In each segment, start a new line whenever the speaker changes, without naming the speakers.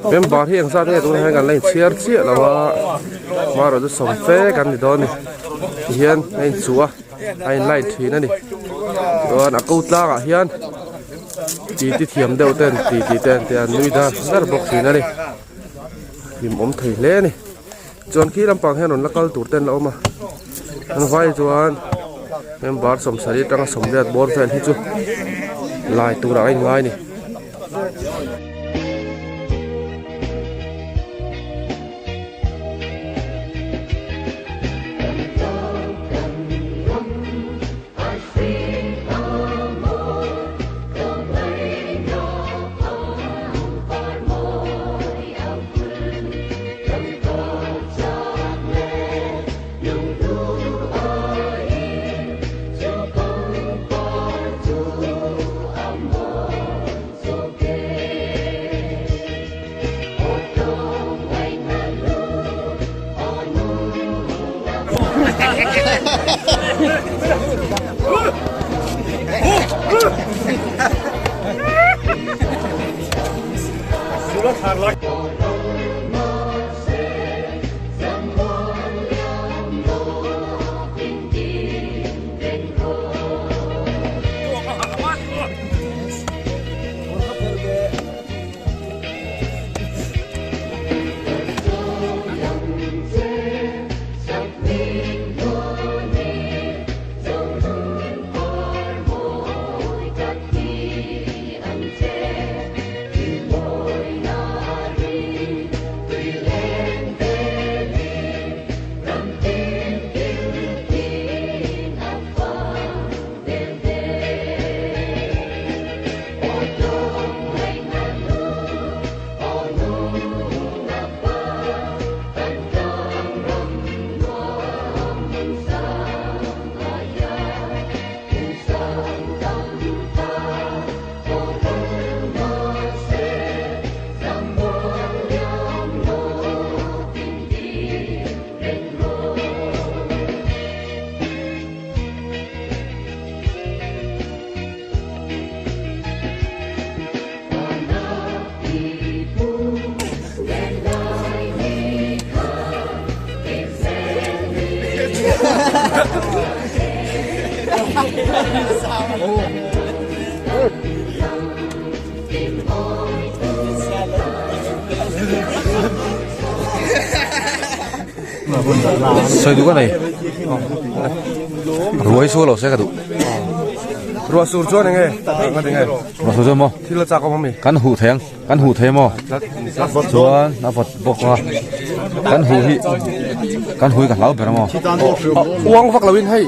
เป็นบาร์ที่ยังซาเนี่ยตัวให้กันเล่นเชียร์แล้วว่าเราจะส่งเฟ้กันที่ตอนนี้เฮียนให้ชัวให้ไล่ทีนั่นดิตัวนักกู้ตลาดเฮียนตีที่เทียมเดียวเต้นตีเต้นแต่นุ้ยด้านนั่นบอกทีนั่นดิหิมอมถีเล่นี่จวนขี้ลำปางให้หนุนแล้วก็ตูดเต้นแล้วมาอันไฟจวนเป็นบาร์สมสริตั้งสมเด็จบอลแฟนที่จุลายตัวอะไรง่ายนี่Saya juga nih. Ruai solo saya kadu. Ruai surjo nih nge. Ruai surjo mo. Thlir cak apa mi? Kan hu theng mo. Chuan na bot bok ma. Kan hu hi. Kan hui kan lau ber mo. Uang fak lawin hay.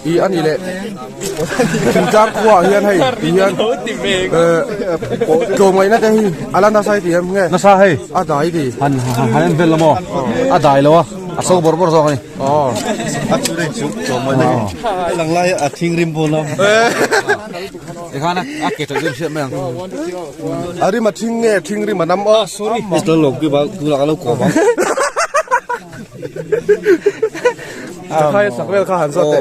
I an i le. Chak khua hian hay. Hian. Cho mai na hi. Alan na sai ti em nge. Na sa hay. A dai ti. Han vel mo. A dai lo. Asal bor so ni. Oh. Aku dah cuci mana. Lang lai ating rim bola. Ikan nak kita tu siapa yang? Ari mating rim manam. Oh sorry. Itu log di bawah tu lah kalau kau bang. Kaya sakwel kahan sote.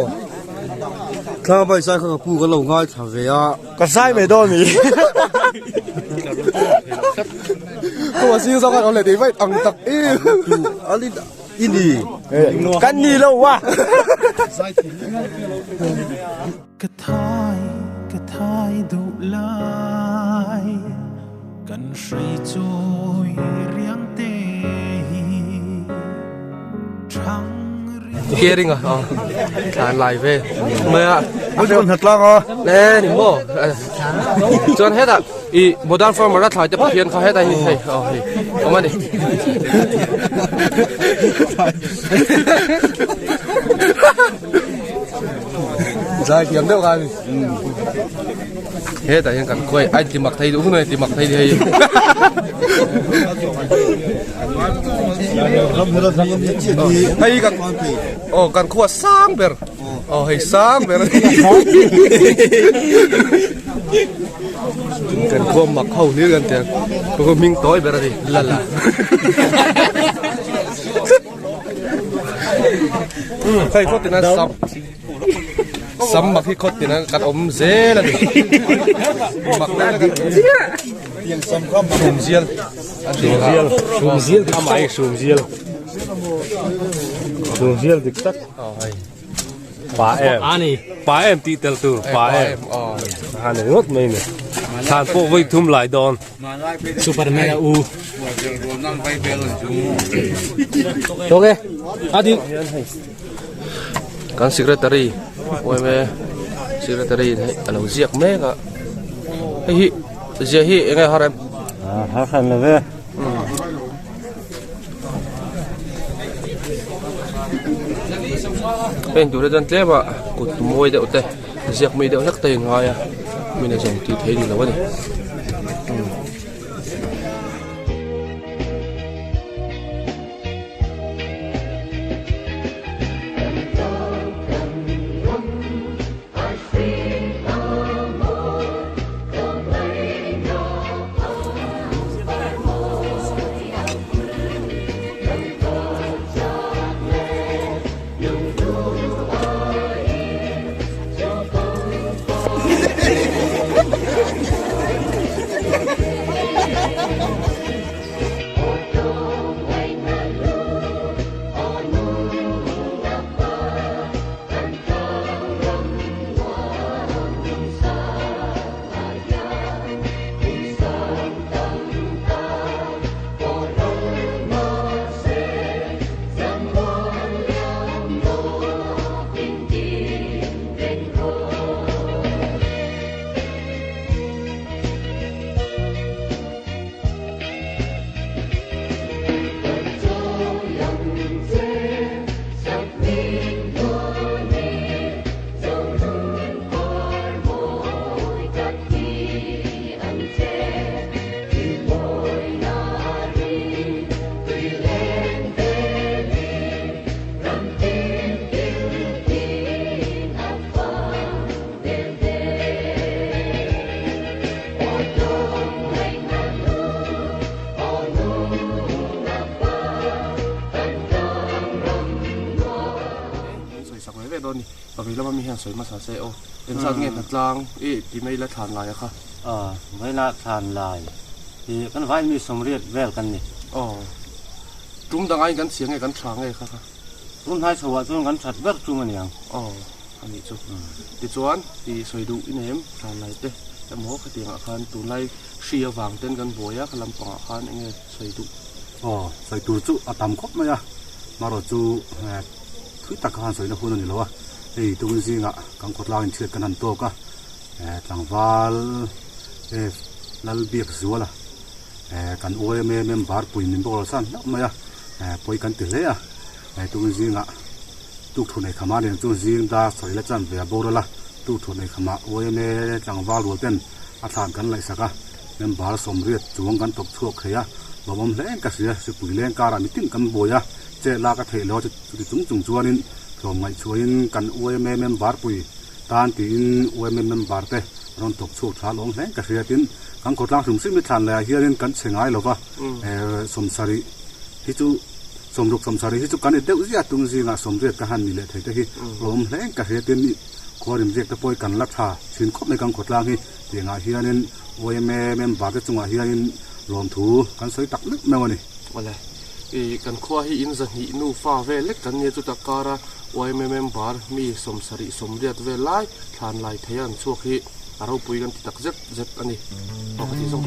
Kau apa isai kau pu kalau ngai thawea. Kasai medon ni. Kau masih sangat oleh dewa angtak. Ali ini kan ni lo wah. Ketai du lai kan shui chui riang te chang Kiering à? Thàn lại về. Mày ạ. Bữa giờ thật lắm à? Nè, đi mua. Chọn hết à? Ý, một đàn form mà ra thải cho hiền khai hết đây. Hey, ông ăn đi. Dài kiếm đâu rồi? Hết tại hiện cảnh quay anh tìm mặc thay đúng này, tìm mặc thay thì hay cần khua sang ber hay sang ber cần khua mặc hầu như gần tiền có mình tối ber đi là hay có tiền ăn sắm sắm mặc khi khót thì nó cắt ống dễ là được mặc nó cái tiền sắm không sùm riêng tham ai sùm riêng thì chắc
ba em tí tel tu ba em han ngót mấy nè than po với thum lại đòn
Superman u
ok đi
kan secretary YMA secretary này anh giết mấy cái hi giờ hi nghe harem
han là về
bên chủ đơn thế mà cột môi đậu tê giặc mì đậu nhắc tiền ngoài à mình là dùng thì thấy gì là vấn đề vì nóมีแห่งสวยมาสาเซโอเป็นสัตว์เงี้ยตลางที่ไม่ละทานลายอะค่ะ
ไม่ละทานลายที่กันไว้มีสมเรียดแววกันนี่
จุ่มดังไงกันเสียงไงกันช้างไงค่ะ
จุ่มท้ายสวัสดิ์กันชัดเบิกจุ่มมันยัง
อันนี้จุ่มติดส่วนที่สวยดูอินเอ็มทานลายเต้แต่หมอขตีอาคารตูไล่เชียวางเต้นกันบัวยะขลังปังอาคารเงี้ยสวยดู
สวยดูจุ่ตำครบไหมอะมารอจุ่ทุยตะการสวยนะคุณนี่หรอวะตัวนี้สิงะกังขดลางเชื่อกันนั่นตัวก็ṭheuhลัลเบียกสัวละกันโอ้ยเมมบาร์ปุยนิมบอลสันนักมาปุยกันติเลยตัวนี้สิงะตุกทุนในขมาเนี่ยตัวสิงดาสวยละจันเบียบอลละตุกทุนในขมาโอ้ยเมṭheuhรัวเต้นอัฐานกันเลยสักเมมบาร์สมเรียดจวงกันตกชั่วเขียบ่มเล่นกันเสียสิปุยเล่นการามิติ้งกันบัวยเจลากระเทลจะจุงจวนนินส่งไงช่วยกันอวยเมมบาร์ปุยตานตีนอวยเมมบาร์เตรอนตกชั่วช้าลงแรงกระเสียตินกังกดล่างถึงสิ่งไม่ทันเลยเฮียนกันเสียงไอ้หรอวะสมสารีที่จูสมรุกสมสารีที่จูกันเด็กอุจจาตุงสิงะสมเรียกกันหันนี่แหละเถอะที่ลมแรงกระเสียตินขวริมเรียกตะปอยกันลัทธาชินคบในกังกดล่างที่เตียงเฮียนอวยเมมบาร์เตจงเฮียนลมถูกันสวยตักลึกแม่วันนี้
อะไรกันขวาให้อินจะหินูฟ้าเวเล็กกันเนี่ยจุดตะการะไว้เมมบาร์มีสมสริสมเรียดเวลไล่ทานลายเทียนช่วงที่เราปุยกันติดตักเจ็บอันนี้ปกติส่ง